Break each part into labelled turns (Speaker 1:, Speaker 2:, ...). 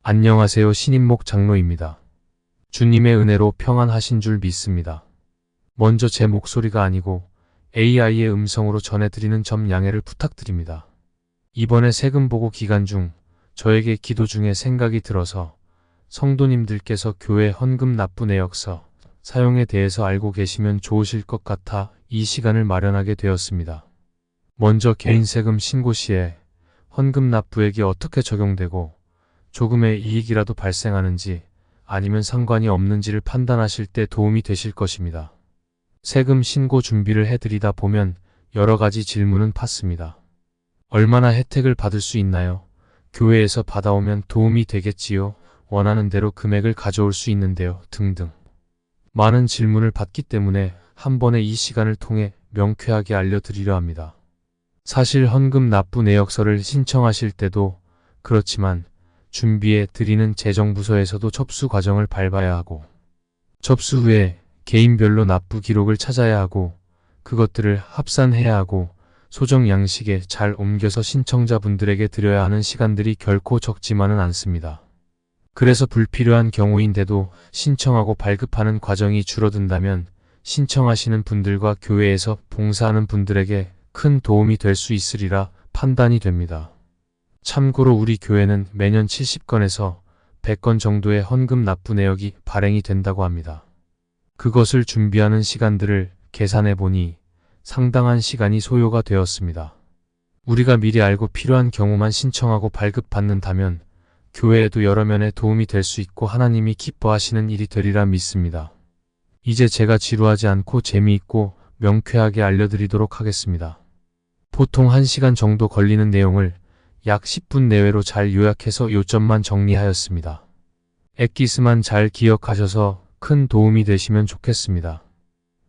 Speaker 1: 안녕하세요. 신인목 장로입니다. 주님의 은혜로 평안하신 줄 믿습니다. 먼저 제 목소리가 아니고 AI의 음성으로 전해드리는 점 양해를 부탁드립니다. 이번에 세금 보고 기간 중 저에게 기도 중에 생각이 들어서 성도님들께서 교회 헌금 납부 내역서 사용에 대해서 알고 계시면 좋으실 것 같아 이 시간을 마련하게 되었습니다. 먼저 개인 세금 신고 시에 헌금 납부액이 어떻게 적용되고 조금의 이익이라도 발생하는지 아니면 상관이 없는지를 판단하실 때 도움이 되실 것입니다. 세금 신고 준비를 해드리다 보면 여러 가지 질문은 팠습니다. 얼마나 혜택을 받을 수 있나요? 교회에서 받아오면 도움이 되겠지요? 원하는 대로 금액을 가져올 수 있는데요? 등등. 많은 질문을 받기 때문에 한 번에 이 시간을 통해 명쾌하게 알려드리려 합니다. 사실 헌금 납부 내역서를 신청하실 때도 그렇지만 준비해 드리는 재정부서에서도 접수 과정을 밟아야 하고 접수 후에 개인별로 납부 기록을 찾아야 하고 그것들을 합산해야 하고 소정 양식에 잘 옮겨서 신청자분들에게 드려야 하는 시간들이 결코 적지만은 않습니다. 그래서 불필요한 경우인데도 신청하고 발급하는 과정이 줄어든다면 신청하시는 분들과 교회에서 봉사하는 분들에게 큰 도움이 될 수 있으리라 판단이 됩니다. 참고로 우리 교회는 매년 70건에서 100건 정도의 헌금 납부 내역이 발행이 된다고 합니다. 그것을 준비하는 시간들을 계산해 보니 상당한 시간이 소요가 되었습니다. 우리가 미리 알고 필요한 경우만 신청하고 발급받는다면 교회에도 여러 면에 도움이 될 수 있고 하나님이 기뻐하시는 일이 되리라 믿습니다. 이제 제가 지루하지 않고 재미있고 명쾌하게 알려드리도록 하겠습니다. 보통 1시간 정도 걸리는 내용을 약 10분 내외로 잘 요약해서 요점만 정리하였습니다. 엑기스만 잘 기억하셔서 큰 도움이 되시면 좋겠습니다.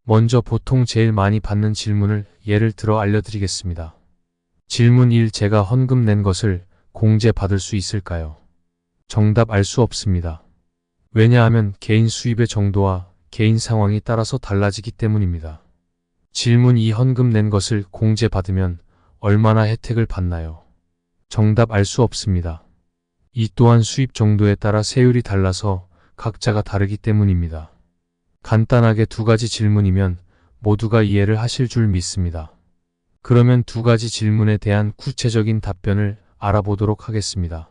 Speaker 1: 먼저 보통 제일 많이 받는 질문을 예를 들어 알려드리겠습니다. 질문 1. 제가 헌금 낸 것을 공제 받을 수 있을까요? 정답 알 수 없습니다. 왜냐하면 개인 수입의 정도와 개인 상황이 따라서 달라지기 때문입니다. 질문 2. 헌금 낸 것을 공제 받으면 얼마나 혜택을 받나요? 정답 알 수 없습니다. 이 또한 수입 정도에 따라 세율이 달라서 각자가 다르기 때문입니다. 간단하게 두 가지 질문이면 모두가 이해를 하실 줄 믿습니다. 그러면 두 가지 질문에 대한 구체적인 답변을 알아보도록 하겠습니다.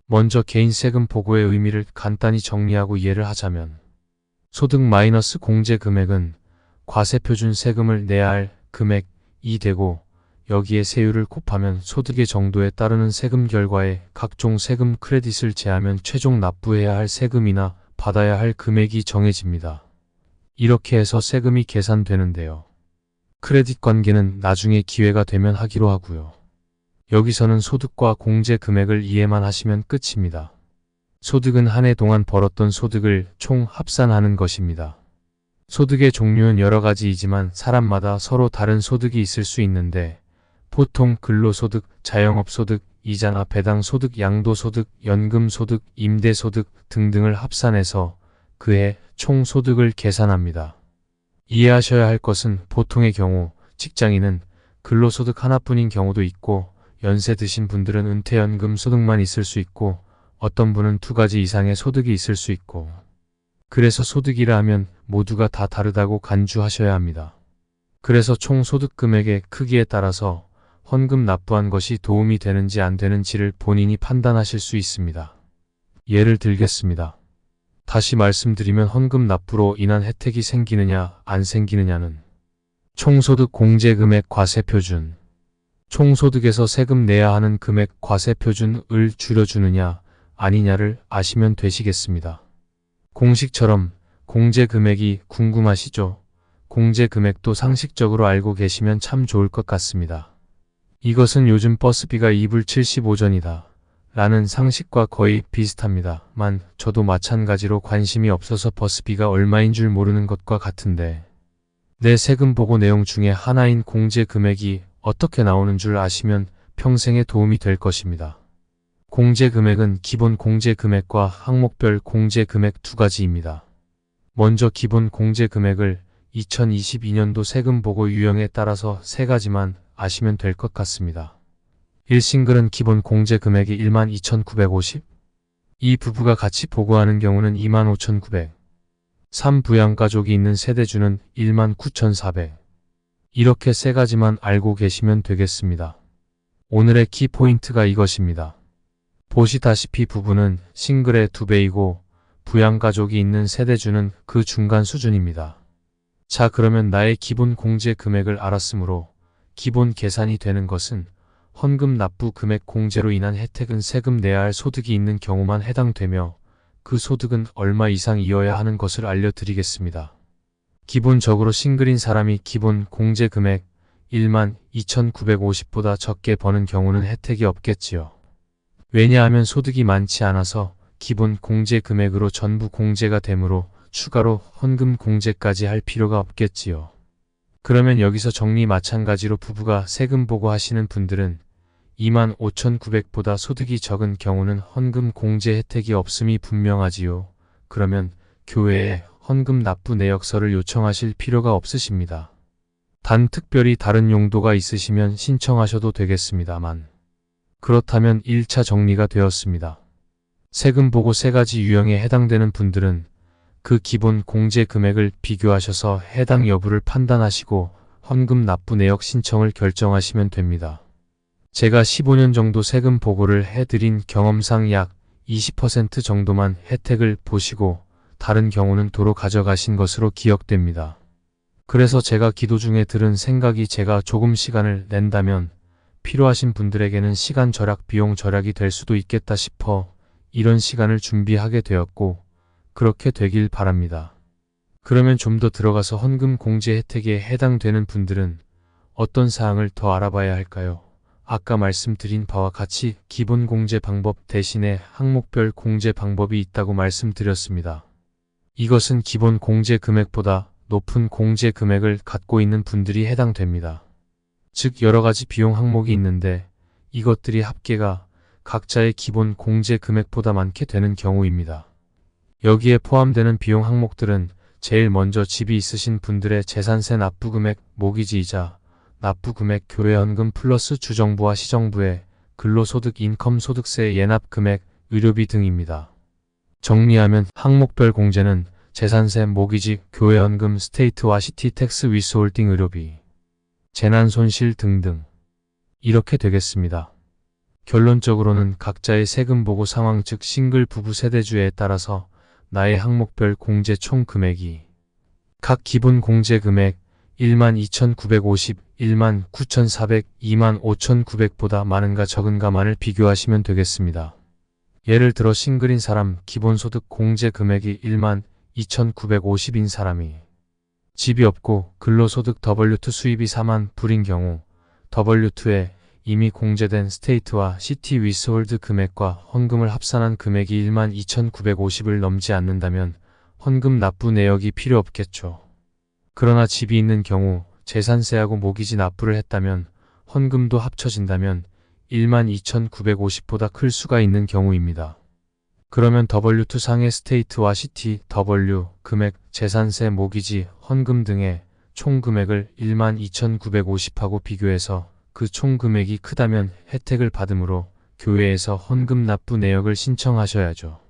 Speaker 1: 먼저 개인 세금 보고의 의미를 간단히 정리하고 이해를 하자면 소득 마이너스 공제 금액은 과세표준 세금을 내야 할 금액이 되고 여기에 세율을 곱하면 소득의 정도에 따르는 세금 결과에 각종 세금 크레딧을 제하면 최종 납부해야 할 세금이나 받아야 할 금액이 정해집니다. 이렇게 해서 세금이 계산되는데요. 크레딧 관계는 나중에 기회가 되면 하기로 하고요. 여기서는 소득과 공제 금액을 이해만 하시면 끝입니다. 소득은 한 해 동안 벌었던 소득을 총 합산하는 것입니다. 소득의 종류는 여러 가지이지만 사람마다 서로 다른 소득이 있을 수 있는데 보통 근로소득, 자영업소득, 이자나 배당소득, 양도소득, 연금소득, 임대소득 등등을 합산해서 그해 총 소득을 계산합니다. 이해하셔야 할 것은 보통의 경우 직장인은 근로소득 하나뿐인 경우도 있고 연세 드신 분들은 은퇴연금 소득만 있을 수 있고 어떤 분은 두 가지 이상의 소득이 있을 수 있고 그래서 소득이라 하면 모두가 다 다르다고 간주하셔야 합니다. 그래서 총 소득 금액의 크기에 따라서 헌금 납부한 것이 도움이 되는지 안 되는지를 본인이 판단하실 수 있습니다. 예를 들겠습니다. 다시 말씀드리면 헌금 납부로 인한 혜택이 생기느냐 안 생기느냐는 총소득 공제금액 과세표준, 총소득에서 세금 내야 하는 금액 과세표준을 줄여주느냐 아니냐를 아시면 되시겠습니다. 공식처럼 공제금액이 궁금하시죠? 공제금액도 상식적으로 알고 계시면 참 좋을 것 같습니다. 이것은 요즘 버스비가 2불 75전이다 라는 상식과 거의 비슷합니다만 저도 마찬가지로 관심이 없어서 버스비가 얼마인 줄 모르는 것과 같은데 내 세금 보고 내용 중에 하나인 공제 금액이 어떻게 나오는 줄 아시면 평생에 도움이 될 것입니다. 공제 금액은 기본 공제 금액과 항목별 공제 금액 두 가지입니다. 먼저 기본 공제 금액을 2022년도 세금 보고 유형에 따라서 세 가지만 아시면 될 것 같습니다. 1싱글은 기본 공제 금액이 12,950, 이 부부가 같이 보고하는 경우는 25,900. 3부양가족이 있는 세대주는 19,400. 이렇게 세 가지만 알고 계시면 되겠습니다. 오늘의 키포인트가 이것입니다. 보시다시피 부부는 싱글의 2배이고 부양가족이 있는 세대주는 그 중간 수준입니다. 자, 그러면 나의 기본 공제 금액을 알았으므로 기본 계산이 되는 것은 헌금 납부 금액 공제로 인한 혜택은 세금 내야 할 소득이 있는 경우만 해당되며 그 소득은 얼마 이상이어야 하는 것을 알려드리겠습니다. 기본적으로 싱글인 사람이 기본 공제 금액 12,950보다 적게 버는 경우는 혜택이 없겠지요. 왜냐하면 소득이 많지 않아서 기본 공제 금액으로 전부 공제가 되므로 추가로 헌금 공제까지 할 필요가 없겠지요. 그러면 여기서 정리 마찬가지로 부부가 세금 보고하시는 분들은 25,900보다 소득이 적은 경우는 헌금 공제 혜택이 없음이 분명하지요. 그러면 교회에 헌금 납부 내역서를 요청하실 필요가 없으십니다. 단 특별히 다른 용도가 있으시면 신청하셔도 되겠습니다만. 그렇다면 1차 정리가 되었습니다. 세금 보고 세 가지 유형에 해당되는 분들은 그 기본 공제 금액을 비교하셔서 해당 여부를 판단하시고 헌금 납부 내역 신청을 결정하시면 됩니다. 제가 15년 정도 세금 보고를 해드린 경험상 약 20% 정도만 혜택을 보시고 다른 경우는 도로 가져가신 것으로 기억됩니다. 그래서 제가 기도 중에 들은 생각이 제가 조금 시간을 낸다면 필요하신 분들에게는 시간 절약, 비용 절약이 될 수도 있겠다 싶어 이런 시간을 준비하게 되었고 그렇게 되길 바랍니다. 그러면 좀 더 들어가서 헌금 공제 혜택에 해당되는 분들은 어떤 사항을 더 알아봐야 할까요? 아까 말씀드린 바와 같이 기본 공제 방법 대신에 항목별 공제 방법이 있다고 말씀드렸습니다. 이것은 기본 공제 금액보다 높은 공제 금액을 갖고 있는 분들이 해당됩니다. 즉 여러 가지 비용 항목이 있는데 이것들이 합계가 각자의 기본 공제 금액보다 많게 되는 경우입니다. 여기에 포함되는 비용 항목들은 제일 먼저 집이 있으신 분들의 재산세 납부금액, 모기지이자, 납부금액, 교회헌금 플러스 주정부와 시정부의 근로소득 인컴소득세 예납금액, 의료비 등입니다. 정리하면 항목별 공제는 재산세, 모기지, 교회헌금, 스테이트와 시티 텍스, 위스홀딩 의료비, 재난손실 등등 이렇게 되겠습니다. 결론적으로는 각자의 세금 보고 상황 즉 싱글 부부 세대주에 따라서 나의 항목별 공제 총 금액이 각 기본 공제 금액 12,950, 19,400, 25,900보다 많은가 적은가만을 비교하시면 되겠습니다. 예를 들어 싱글인 사람 기본소득 공제 금액이 12,950인 사람이 집이 없고 근로소득 W2 수입이 4만 불인 경우 W2에 이미 공제된 스테이트와 시티 위스홀드 금액과 헌금을 합산한 금액이 12,950을 넘지 않는다면 헌금 납부 내역이 필요 없겠죠. 그러나 집이 있는 경우 재산세하고 모기지 납부를 했다면 헌금도 합쳐진다면 12,950보다 클 수가 있는 경우입니다. 그러면 W2 상의 스테이트와 시티, W, 금액, 재산세, 모기지, 헌금 등의 총 금액을 12,950하고 비교해서 그 총 금액이 크다면 혜택을 받으므로 교회에서 헌금 납부 내역을 신청하셔야죠.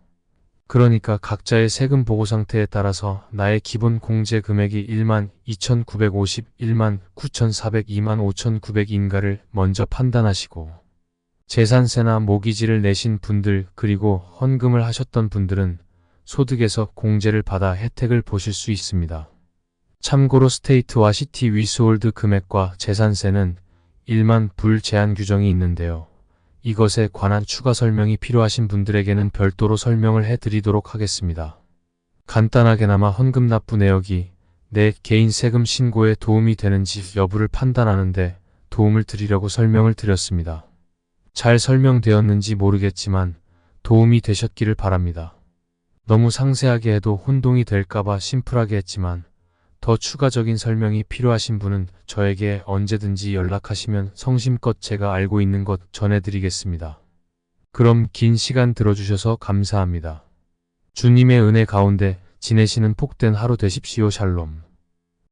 Speaker 1: 그러니까 각자의 세금 보고 상태에 따라서 나의 기본 공제 금액이 12,950, 19,400, 25,900인가를 먼저 판단하시고 재산세나 모기지를 내신 분들 그리고 헌금을 하셨던 분들은 소득에서 공제를 받아 혜택을 보실 수 있습니다. 참고로 스테이트와 시티 위스홀드 금액과 재산세는 1만 불 제한 규정이 있는데요. 이것에 관한 추가 설명이 필요하신 분들에게는 별도로 설명을 해드리도록 하겠습니다. 간단하게나마 헌금 납부 내역이 내 개인 세금 신고에 도움이 되는지 여부를 판단하는데 도움을 드리려고 설명을 드렸습니다. 잘 설명되었는지 모르겠지만 도움이 되셨기를 바랍니다. 너무 상세하게 해도 혼동이 될까봐 심플하게 했지만 더 추가적인 설명이 필요하신 분은 저에게 언제든지 연락하시면 성심껏 제가 알고 있는 것 전해드리겠습니다. 그럼 긴 시간 들어주셔서 감사합니다. 주님의 은혜 가운데 지내시는 복된 하루 되십시오. 샬롬.